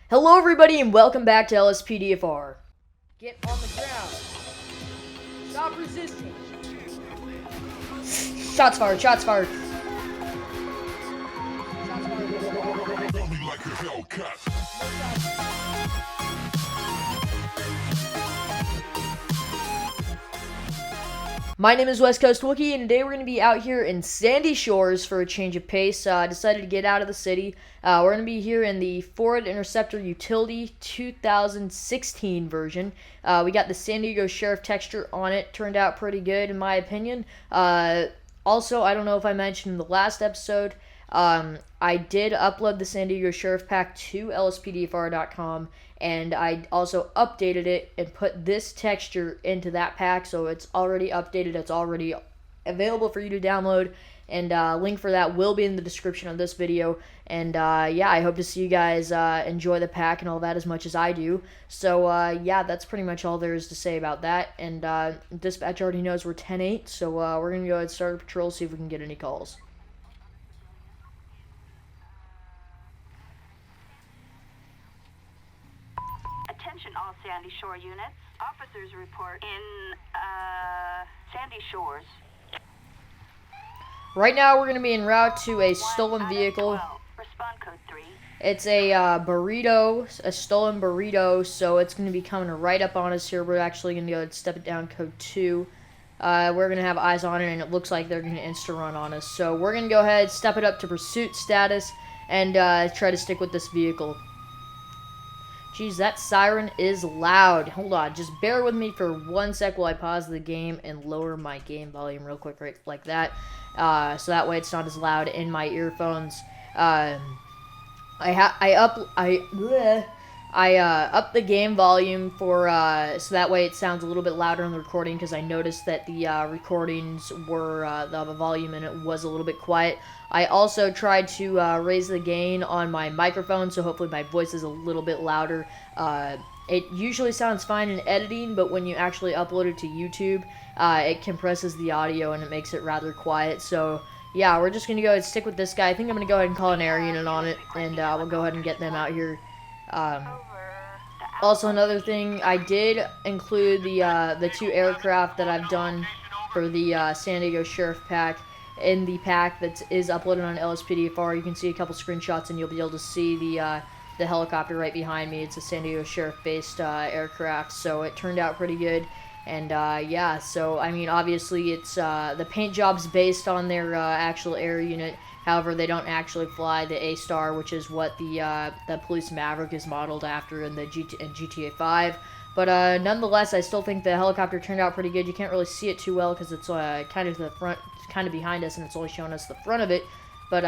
Hello everybody and welcome back to LSPDFR. Get on the ground. Stop resisting. Shots fired, shots fired. Shots fired. My name is West Coast Wookie, and today we're going to be out here in Sandy Shores for a change of pace. I decided to get out of the city. We're going to be here in the Ford Interceptor Utility 2016 version. We got the San Diego Sheriff texture on it. Turned out pretty good, in my opinion. Also, I don't know if I mentioned in the last episode, I did upload the San Diego Sheriff pack to LSPDFR.com, and I also updated it and put this texture into that pack, so it's already updated, it's already available for you to download, and link for that will be in the description of this video. And yeah, I hope to see you guys enjoy the pack and all that as much as I do. So yeah, that's pretty much all there is to say about that. And dispatch already knows we're 10-8, so we're going to go ahead and start a patrol, see if we can get any calls. Attention all Sandy Shore units. Officers report in Sandy Shores. Right now we're going to be en route to a stolen vehicle. Respond code 3. It's a burrito, a stolen burrito, so it's going to be coming right up on us here. We're actually going to go ahead and step it down code 2. We're going to have eyes on it, and it looks like they're going to insta-run on us. So we're going to go ahead, step it up to pursuit status, and try to stick with this vehicle. Jeez, that siren is loud. Hold on, just bear with me for 1 sec while I pause the game and lower my game volume real quick, right like that. So that way it's not as loud in my earphones. I up the game volume for so that way it sounds a little bit louder on the recording, because I noticed that the recordings were the volume in it was a little bit quiet. I also tried to raise the gain on my microphone, so hopefully my voice is a little bit louder. It usually sounds fine in editing, but when you actually upload it to YouTube, it compresses the audio and it makes it rather quiet. So yeah, we're just going to go ahead and stick with this guy. I think I'm going to go ahead and call an air unit on it, and we'll go ahead and get them out here. Also, another thing, I did include the 2 aircraft that I've done for the San Diego Sheriff pack in the pack that is uploaded on LSPDFR. You can see a couple screenshots, and you'll be able to see the helicopter right behind me. It's a San Diego Sheriff-based aircraft, so it turned out pretty good. And yeah, so I mean, obviously it's the paint job's based on their actual air unit. However, they don't actually fly the A-Star, which is what the Police Maverick is modeled after in the GTA 5. But nonetheless, I still think the helicopter turned out pretty good. You can't really see it too well because it's kind of to the front, kind of behind us, and it's only showing us the front of it. But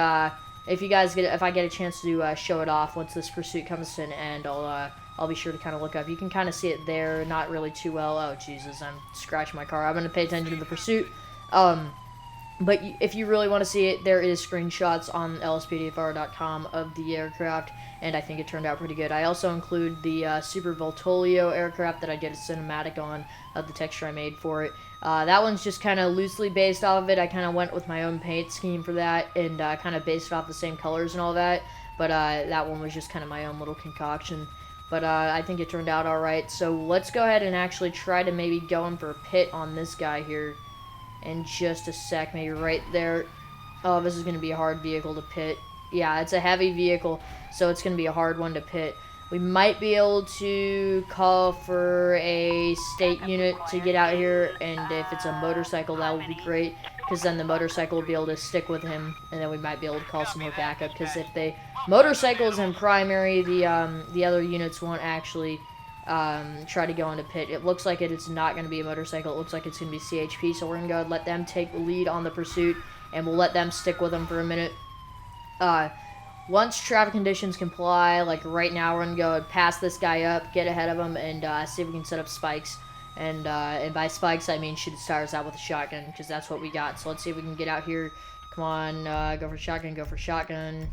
if I get a chance to show it off once this pursuit comes to an end, I'll be sure to kind of look up. You can kind of see it there, not really too well. Oh Jesus, I'm scratching my car. I'm gonna pay attention to the pursuit. But if you really want to see it, there is screenshots on LSPDFR.com of the aircraft, and I think it turned out pretty good. I also include the Super Voltolio aircraft that I did a cinematic on of the texture I made for it. That one's just kind of loosely based off of it. I kind of went with my own paint scheme for that, and kind of based off the same colors and all that. But that one was just kind of my own little concoction. But I think it turned out alright. So let's go ahead and actually try to maybe go in for a pit on this guy here in just a sec, maybe right there. Oh, this is going to be a hard vehicle to pit. Yeah, it's a heavy vehicle, so it's going to be a hard one to pit. We might be able to call for a state unit to get out here, and if it's a motorcycle, that would be great, because then the motorcycle will be able to stick with him, and then we might be able to call some more backup, because if the motorcycle is in primary, the other units won't actually try to go into pit. It looks like it's not going to be a motorcycle. It looks like it's going to be CHP, so we're going to go ahead and let them take the lead on the pursuit, and we'll let them stick with them for a minute. Once traffic conditions comply, like right now, we're going to go and pass this guy up, get ahead of him, and see if we can set up spikes. And by spikes, I mean shoot his tires out with a shotgun, because that's what we got. So let's see if we can get out here. Come on, go for shotgun, go for shotgun.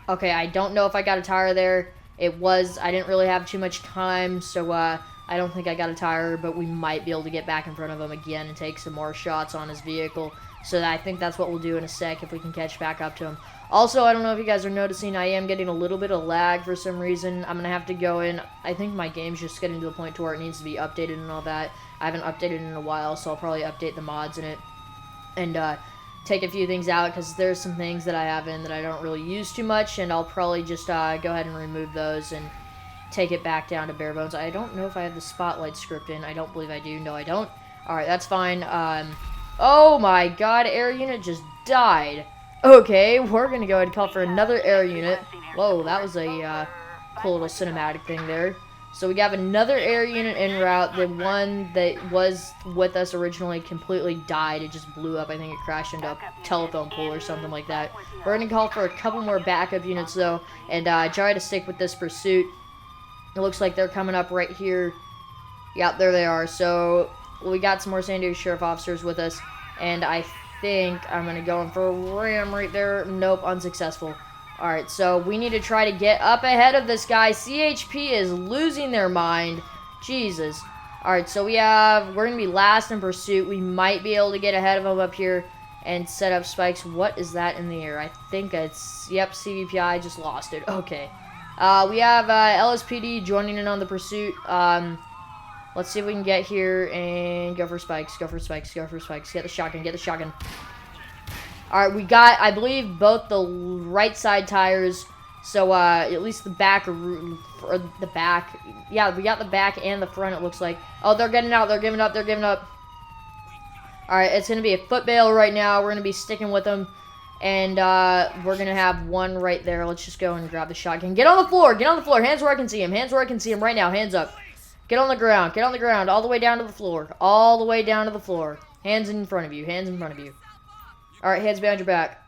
Okay, I don't know if I got a tire there. I didn't really have too much time, so I don't think I got a tire, but we might be able to get back in front of him again and take some more shots on his vehicle. So I think that's what we'll do in a sec if we can catch back up to him. Also, I don't know if you guys are noticing, I am getting a little bit of lag for some reason. I'm going to have to go in. I think my game's just getting to the point to where it needs to be updated and all that. I haven't updated in a while, so I'll probably update the mods in it. And take a few things out, because there's some things that I have in that I don't really use too much. And I'll probably just go ahead and remove those and take it back down to bare bones. I don't know if I have the spotlight script in. I don't believe I do. No, I don't. Alright, that's fine. Oh my god, air unit just died. Okay, we're gonna go ahead and call for another air unit. Whoa, that was a cool little cinematic thing there. So we have another air unit en route. The one that was with us originally completely died. It just blew up. I think it crashed into a telephone pole or something like that. We're gonna call for a couple more backup units though, and try to stick with this pursuit. It looks like they're coming up right here. Yeah, there they are. So we got some more San Diego Sheriff officers with us, and I think I'm going to go in for a ram right there. Nope, unsuccessful. Alright, so we need to try to get up ahead of this guy. CHP is losing their mind. Jesus. Alright, so we're going to be last in pursuit. We might be able to get ahead of them up here and set up spikes. What is that in the air? I think it's, yep, CVPI. I just lost it. Okay. We have LSPD joining in on the pursuit. Let's see if we can get here and go for spikes. Go for spikes. Go for spikes. Get the shotgun. Get the shotgun. Alright, we got, I believe, both the right side tires. So, at least the back, or the back. Yeah, we got the back and the front, it looks like. Oh, they're getting out. They're giving up. They're giving up. Alright, it's going to be a foot bail right now. We're going to be sticking with them. And, we're going to have one right there. Let's just go and grab the shotgun. Get on the floor. Get on the floor. Hands where I can see him. Hands where I can see him right now. Hands up. Get on the ground. Get on the ground. All the way down to the floor. All the way down to the floor. Hands in front of you. Hands in front of you. Alright, hands behind your back.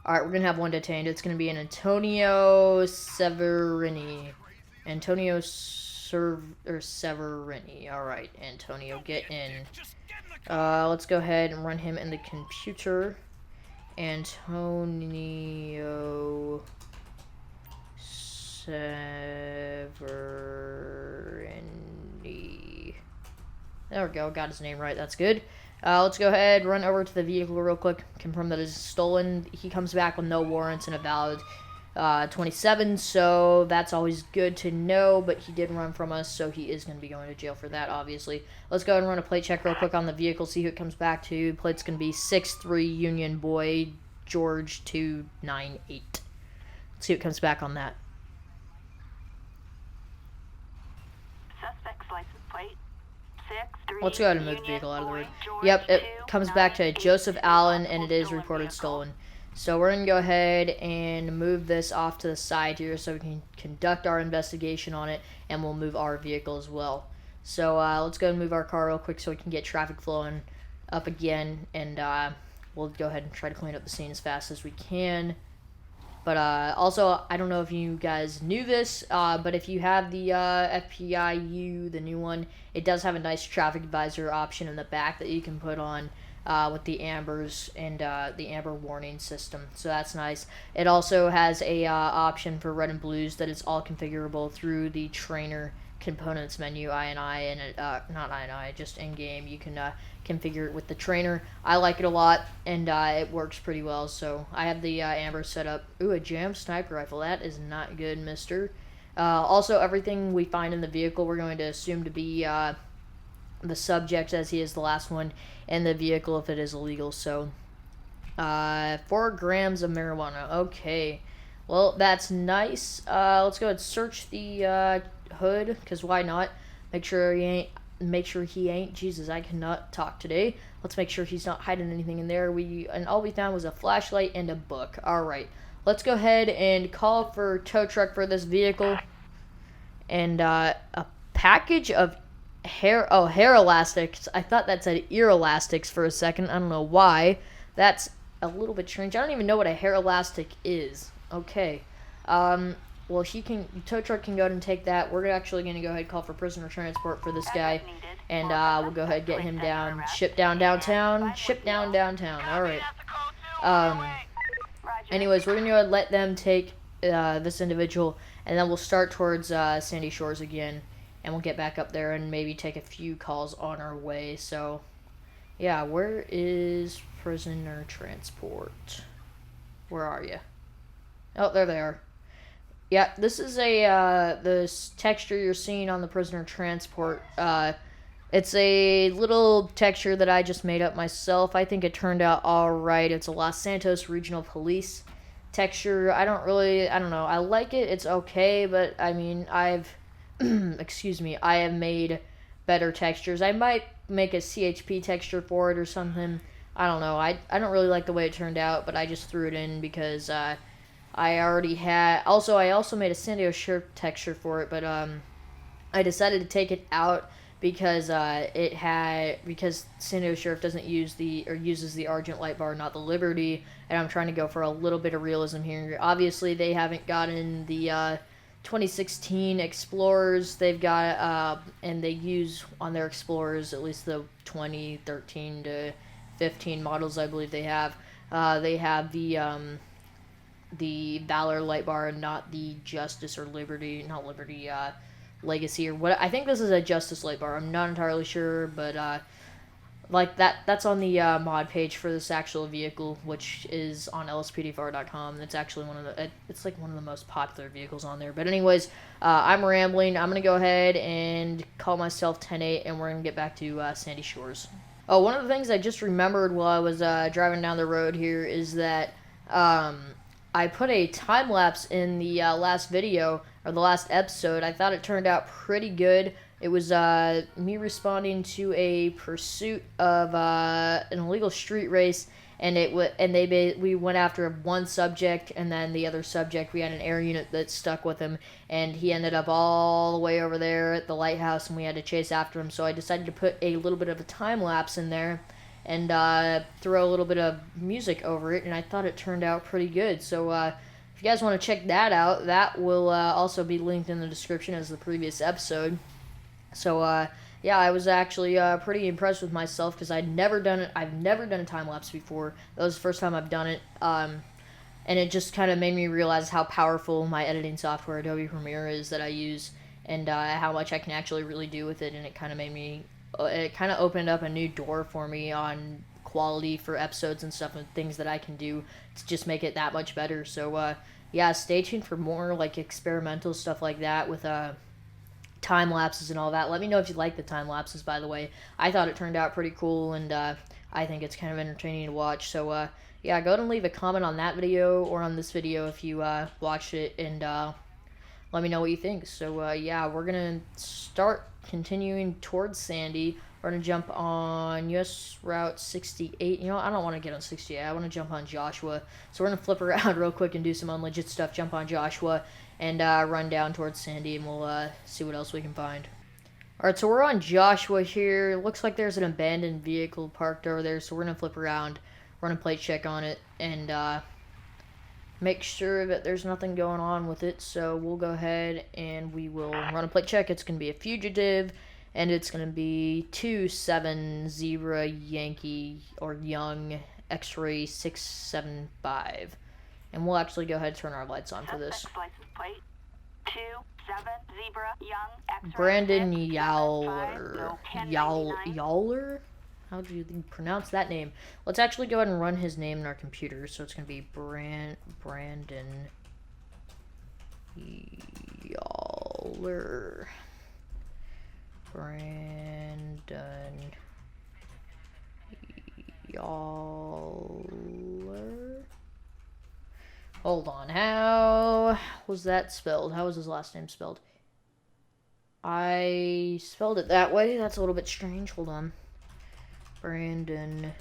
Alright, we're going to have one detained. It's going to be an Antonio Severini. Antonio Severini. Alright, Antonio, get in. Let's go ahead and run him in the computer. Antonio Severini. There we go. Got his name right. That's good. Let's go ahead, run over to the vehicle real quick, confirm that it's stolen. He comes back with no warrants and a valid 27, so that's always good to know, but he did run from us, so he is going to be going to jail for that, obviously. Let's go ahead and run a plate check real quick on the vehicle, see who it comes back to. Plate's going to be 6'3", Union Boy, George 298. Let's see what comes back on that. Suspect's license plate. Let's go ahead and move the vehicle out of the road. Yep, it comes back to Joseph Allen, and it is reported stolen. So we're going to go ahead and move this off to the side here so we can conduct our investigation on it, and we'll move our vehicle as well. So let's go ahead and move our car real quick so we can get traffic flowing up again, and we'll go ahead and try to clean up the scene as fast as we can. But also, I don't know if you guys knew this, but if you have the FPIU, the new one, it does have a nice traffic advisor option in the back that you can put on with the ambers and the amber warning system. So that's nice. It also has a option for red and blues that is all configurable through the trainer components menu, INI, and not INI, just in-game. You can configure it with the trainer. I like it a lot, and it works pretty well, so I have the amber set up. Ooh, a jam sniper rifle. That is not good, mister. Also, everything we find in the vehicle, we're going to assume to be the subject, as he is the last one in the vehicle if it is illegal. So, 4 grams of marijuana. Okay. Well, that's nice. Let's go ahead and search the hood, because why not? Make sure he ain't. Jesus, I cannot talk today. Let's make sure he's not hiding anything in there. And all we found was a flashlight and a book. Alright. Let's go ahead and call for tow truck for this vehicle. And a package of hair elastics. I thought that said ear elastics for a second. I don't know why. That's a little bit strange. I don't even know what a hair elastic is. Okay. Well, tow truck can go ahead and take that. We're actually going to go ahead and call for prisoner transport for this guy. And we'll go ahead and get him down. Ship down downtown. Ship down downtown. Alright. Anyways, we're going to go ahead and let them take this individual. And then we'll start towards Sandy Shores again. And we'll get back up there and maybe take a few calls on our way. So, Yeah, where is prisoner transport? Where are you? Oh, there they are. Yeah, this is this texture you're seeing on the prisoner transport. It's a little texture that I just made up myself. I think it turned out alright. It's a Los Santos Regional Police texture. I don't know. I like it. It's okay, but I mean, excuse me, I have made better textures. I might make a CHP texture for it or something. I don't know. I don't really like the way it turned out, but I just threw it in because I already had. Also, I also made a San Diego Sheriff texture for it, but I decided to take it out because because San Diego Sheriff doesn't uses the Argent light bar, not the Liberty, and I'm trying to go for a little bit of realism here. Obviously, they haven't gotten the 2016 Explorers. They've got and they use on their Explorers, at least the 2013 to 15 models, I believe they have. They have the Valor light bar, not the Justice or Liberty, not Liberty, Legacy or what. I think this is a Justice light bar. I'm not entirely sure, but like that's on the mod page for this actual vehicle, which is on LSPDFR.com. It's actually it's like one of the most popular vehicles on there. But anyways, I'm rambling. I'm gonna go ahead and call myself 10-8, and we're gonna get back to Sandy Shores. Oh, one of the things I just remembered while I was driving down the road here is that I put a time lapse in the last video, or the last episode. I thought it turned out pretty good. It was me responding to a pursuit of an illegal street race, and we went after one subject, and then the other subject, we had an air unit that stuck with him, and he ended up all the way over there at the lighthouse, and we had to chase after him. So I decided to put a little bit of a time lapse in there and throw a little bit of music over it, and I thought it turned out pretty good. So if you guys want to check that out, that will also be linked in the description as the previous episode. So yeah, I was actually pretty impressed with myself because I've never done a time lapse before. That was the first time I've done it, and it just kind of made me realize how powerful my editing software, Adobe Premiere, is that I use, and how much I can actually really do with it. And it kind of opened up a new door for me on quality for episodes and stuff, and things that I can do to just make it that much better. So yeah, stay tuned for more like experimental stuff like that with time lapses and all that. Let me know if you like the time lapses, by the way. I thought it turned out pretty cool, and I think it's kind of entertaining to watch. So yeah, go ahead and leave a comment on that video or on this video if you watched it, and let me know what you think. So yeah, we're gonna start continuing towards Sandy. We're gonna jump on US Route 68. You know, I don't want to get on 68. I want to jump on Joshua. So we're gonna flip around real quick and do some unlegit stuff. Jump on Joshua and run down towards Sandy, and we'll see what else we can find. Alright, so we're on Joshua here. It looks like there's an abandoned vehicle parked over there, so we're gonna flip around, run a plate check on it, and make sure that there's nothing going on with it. So we'll go ahead and we will run a plate check. It's gonna be a fugitive, and it's gonna be 270 Yankee or Young X-ray 675. And we'll actually go ahead and turn our lights on for this. License plate 27 Zebra Young X-ray Brandon 675, Yowler? How do you pronounce that name? Let's actually go ahead and run his name in our computer. So it's going to be Brandon Yowler. Brandon Yowler. Hold on, how was that spelled? How was his last name spelled? I spelled it that way. That's a little bit strange. Hold on. Brandon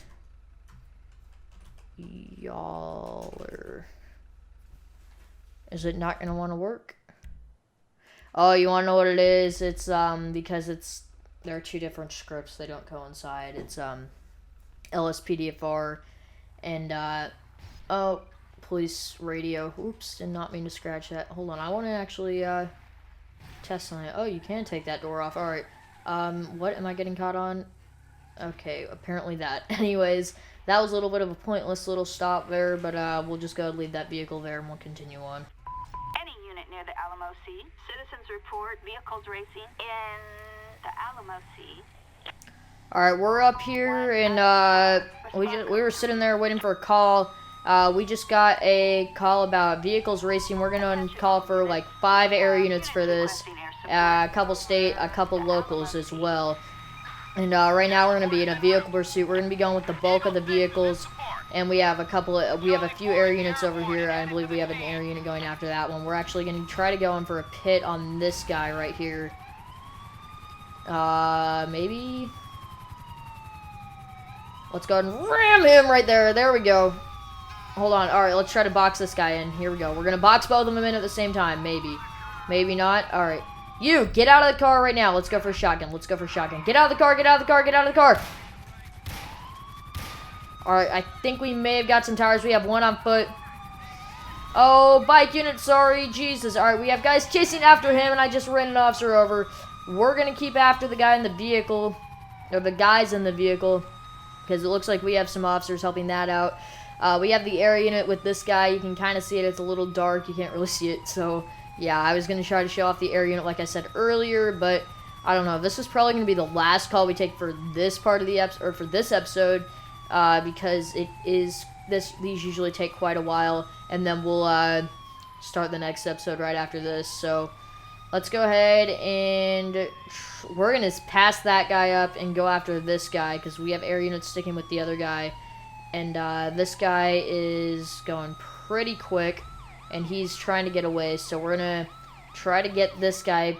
Yowler. Is it not going to want to work? Oh, you want to know what it is? It's because there are two different scripts. They don't coincide. It's LSPDFR and police radio. Oops, did not mean to scratch that. Hold on, I want to actually test on it. Oh, you can take that door off. All right. What am I getting caught on? Okay, apparently that. Anyways, that was a little bit of a pointless little stop there, but we'll just go leave that vehicle there and we'll continue on. Any unit near the Alamo Sea. Citizens report vehicles racing in the Alamo Sea. All right, we're up here, and we were sitting there waiting for a call. We just got a call about vehicles racing. We're gonna call for like 5 air units for this, a couple state, a couple locals as well. And right now we're gonna be in a vehicle pursuit. We're gonna be going with the bulk of the vehicles, and we have a few air units over here. I believe we have an air unit going after that one. We're actually gonna try to go in for a pit on this guy right here. Maybe. Let's go ahead and ram him right there. There we go. Hold on. All right, let's try to box this guy in. Here we go. We're going to box both of them in at the same time. Maybe. Maybe not. All right. You, get out of the car right now. Let's go for a shotgun. Let's go for a shotgun. Get out of the car. Get out of the car. Get out of the car. All right, I think we may have got some tires. We have one on foot. Oh, bike unit, sorry. Jesus. All right, we have guys chasing after him, and I just ran an officer over. We're going to keep after the guy in the vehicle, or the guys in the vehicle, because it looks like we have some officers helping that out. We have the air unit with this guy. You can kind of see it. It's a little dark. You can't really see it. So, yeah, I was going to try to show off the air unit like I said earlier, but I don't know. This is probably going to be the last call we take for this part of the episode, or for this episode, because these usually take quite a while, and then we'll start the next episode right after this. So, let's go ahead and we're going to pass that guy up and go after this guy because we have air units sticking with the other guy. And this guy is going pretty quick and he's trying to get away. So we're going to try to get this guy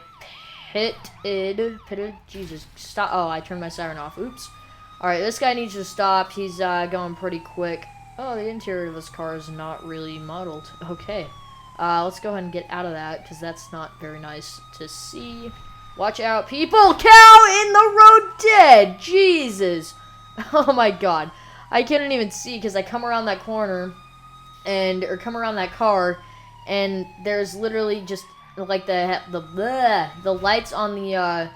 pitted. Jesus, stop. Oh, I turned my siren off. Oops. All right, this guy needs to stop. He's going pretty quick. Oh, the interior of this car is not really modeled. Okay. Let's go ahead and get out of that, because that's not very nice to see. Watch out, people! Cow in the road dead! Jesus! Oh my god. I couldn't even see, because I come around that corner, or come around that car, and there's literally just, like, the lights on the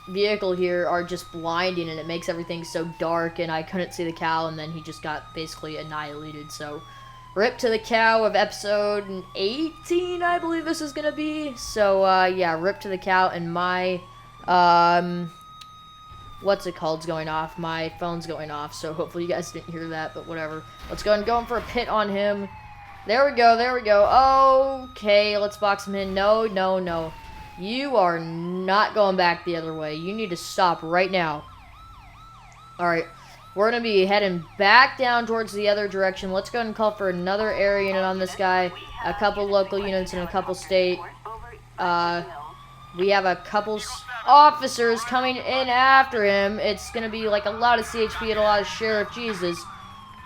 vehicle here are just blinding, and it makes everything so dark, and I couldn't see the cow, and then he just got basically annihilated, so... Rip to the cow of episode 18, I believe this is going to be. So, yeah, rip to the cow, and my, what's it called, is going off. My phone's going off, so hopefully you guys didn't hear that, but whatever. Let's go and go in for a pit on him. There we go, there we go. Okay, let's box him in. No, no, no. You are not going back the other way. You need to stop right now. Alright. We're going to be heading back down towards the other direction. Let's go ahead and call for another air unit on this guy. A couple local units and a couple state. We have a couple officers coming in after him. It's going to be like a lot of CHP and a lot of sheriff. Jesus.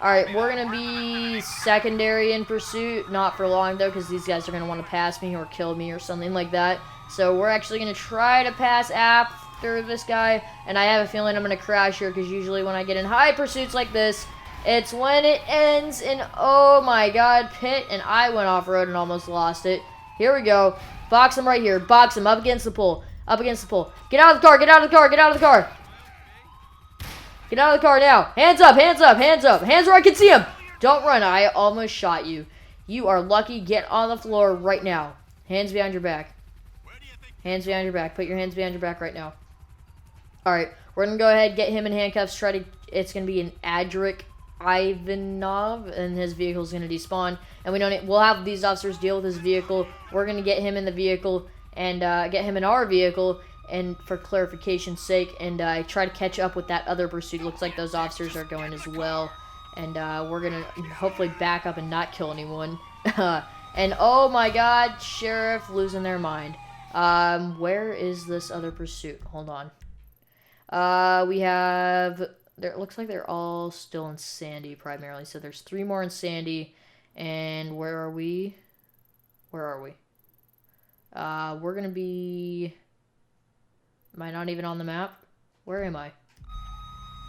Alright, we're going to be secondary in pursuit. Not for long, though, because these guys are going to want to pass me or kill me or something like that. So we're actually going to try to pass after this guy, and I have a feeling I'm going to crash here, because usually when I get in high pursuits like this, it's when it ends in, oh my god, pit, and I went off-road and almost lost it. Here we go. Box him right here. Box him up against the pole. Up against the pole. Get out of the car. Get out of the car. Get out of the car. Get out of the car now. Hands up. Hands up. Hands up. Hands where I can see him. Don't run. I almost shot you. You are lucky. Get on the floor right now. Hands behind your back. Hands behind your back. Put your hands behind your back right now. Alright, we're going to go ahead, get him in handcuffs, it's going to be an Adric Ivanov, and his vehicle is going to despawn, and we'll have these officers deal with his vehicle. We're going to get him in the vehicle, and get him in our vehicle, and for clarification's sake, and try to catch up with that other pursuit. Looks like those officers are going as well, and we're going to hopefully back up and not kill anyone. And oh my god, sheriff losing their mind. Where is this other pursuit? Hold on. We have, it looks like they're all still in Sandy primarily. So there's 3 more in Sandy. And where are we? Where are we? We're going to be, am I not even on the map? Where am I?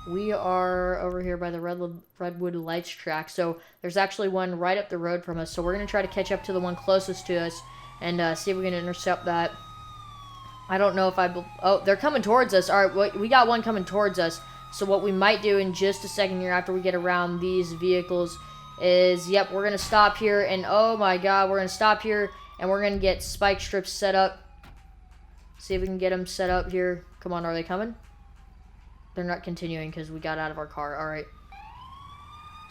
We are over here by the Redwood Lights track. So there's actually one right up the road from us. So we're going to try to catch up to the one closest to us and see if we can intercept that. I don't know if oh, they're coming towards us. All right, we got one coming towards us. So what we might do in just a second here after we get around these vehicles is, yep, we're going to stop here. And oh my god, we're going to stop here and we're going to get spike strips set up. See if we can get them set up here. Come on, are they coming? They're not continuing because we got out of our car. All right.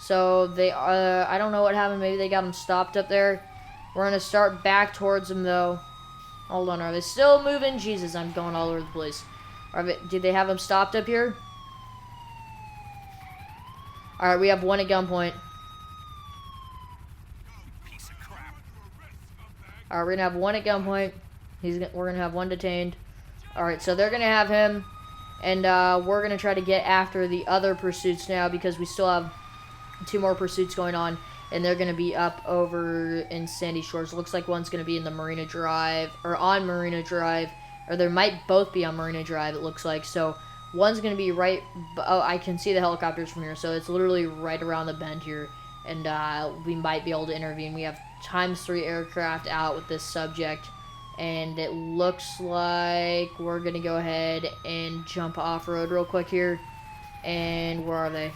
So they, I don't know what happened. Maybe they got them stopped up there. We're gonna start back towards them though. Hold on, are they still moving? Jesus, I'm going all over the place. Did they have them stopped up here? All right, we have one at gunpoint. All right, we're gonna have one at gunpoint. We're gonna have one detained. All right, so they're gonna have him, and we're gonna try to get after the other pursuits now because we still have 2 more pursuits going on, and they're gonna be up over in Sandy Shores. Looks like one's gonna be in the Marina Drive or on Marina Drive, or there might both be on Marina Drive. It looks like so. One's gonna be right. Oh, I can see the helicopters from here, so it's literally right around the bend here, and we might be able to intervene. We have ×3 aircraft out with this subject, and it looks like we're gonna go ahead and jump off-road real quick here. And where are they?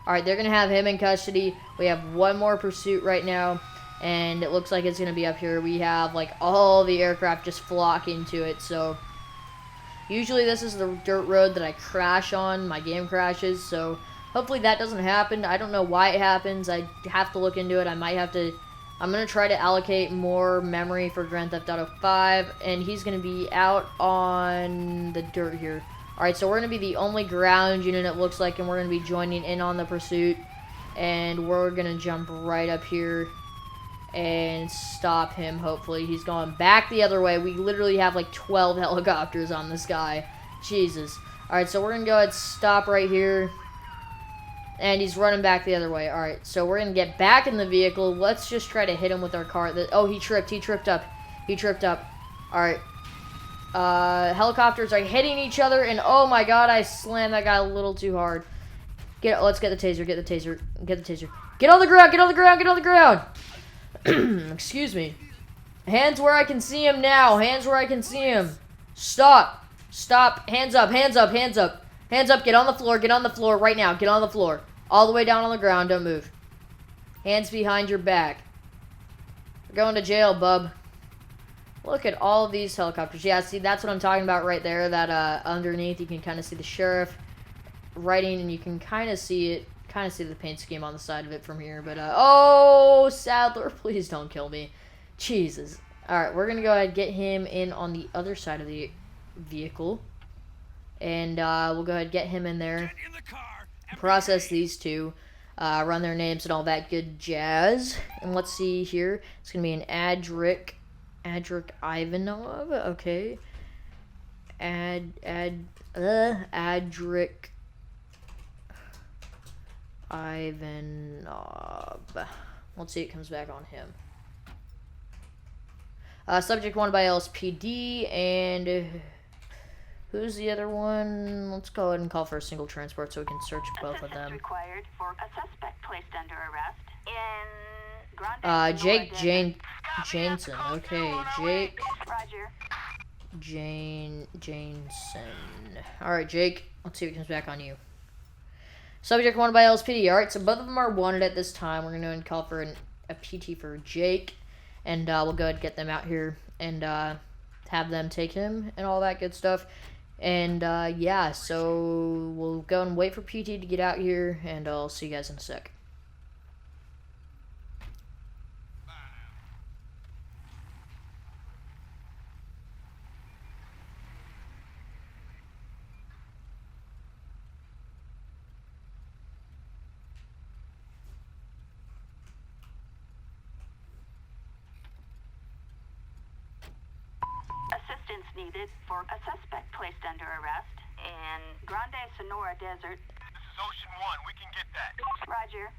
Alright, they're gonna have him in custody. We have one more pursuit right now, and it looks like it's gonna be up here. We have like all the aircraft just flocking to it. So usually this is the dirt road that I crash on, my game crashes, so hopefully that doesn't happen. I don't know why it happens. I have to look into it. I'm going to try to allocate more memory for Grand Theft Auto 5, and he's going to be out on the dirt here. Alright, so we're going to be the only ground unit, it looks like, and we're going to be joining in on the pursuit, and we're going to jump right up here and stop him, hopefully. He's going back the other way. We literally have like 12 helicopters on this guy. Jesus. Alright, so we're going to go ahead and stop right here. And he's running back the other way. Alright, so we're going to get back in the vehicle. Let's just try to hit him with our car. Oh, he tripped up. Alright. Helicopters are hitting each other, and oh my god, I slammed that guy a little too hard. Let's get the taser, get the taser. Get on the ground! Excuse me. Hands where I can see him now. Stop. Hands up. Get on the floor right now. Get on the floor. All the way down on the ground. Don't move. Hands behind your back. You're going to jail, bub. Look at all of these helicopters. Yeah, see, that's what I'm talking about right there. That underneath, you can kind of see the sheriff writing, and you can kind of see it. Kind of see the paint scheme on the side of it from here. But, oh, Sadler, please don't kill me. Jesus. Alright, we're going to go ahead and get him in on the other side of the vehicle. And we'll go ahead and get him in there. Process these two. Run their names and all that good jazz. And let's see here. It's going to be an Adric Ivanov. Okay. Adric Ivanov. Let's see, it comes back on him. Subject 1 by LSPD, and who's the other one? Let's go ahead and call for a single transport so we can search both of them. Required for a suspect placed under arrest in Jake Jansen. Okay, Jake Roger. Jansen. Alright, Jake. Let's see what comes back on you. Subject 1 by LSPD. Alright, so both of them are wanted at this time. We're going to go ahead and call for a PT for Jake. And we'll go ahead and get them out here and have them take him and all that good stuff. And yeah, so we'll go and wait for PT to get out here, and I'll see you guys in a sec. Assistance needed for a suspect placed under arrest in Grande Sonora Desert. This is Ocean 1. We can get that. Roger.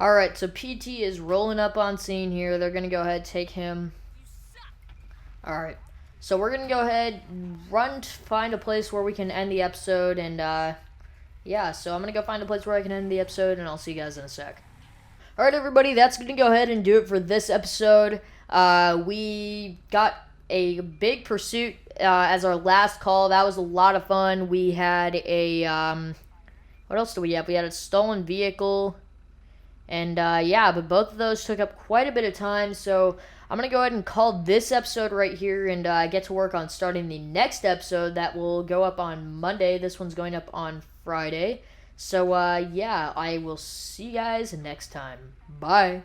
Alright, so PT is rolling up on scene here. They're going to go ahead and take him. Alright, so we're going to go ahead, find a place where we can end the episode. And yeah, so I'm going to go find a place where I can end the episode, and I'll see you guys in a sec. Alright, everybody, that's going to go ahead and do it for this episode. We got a big pursuit as our last call. That was a lot of fun. We had a, what else do we have? We had a stolen vehicle, And yeah, but both of those took up quite a bit of time, so I'm going to go ahead and call this episode right here and get to work on starting the next episode that will go up on Monday. This one's going up on Friday. So yeah, I will see you guys next time. Bye.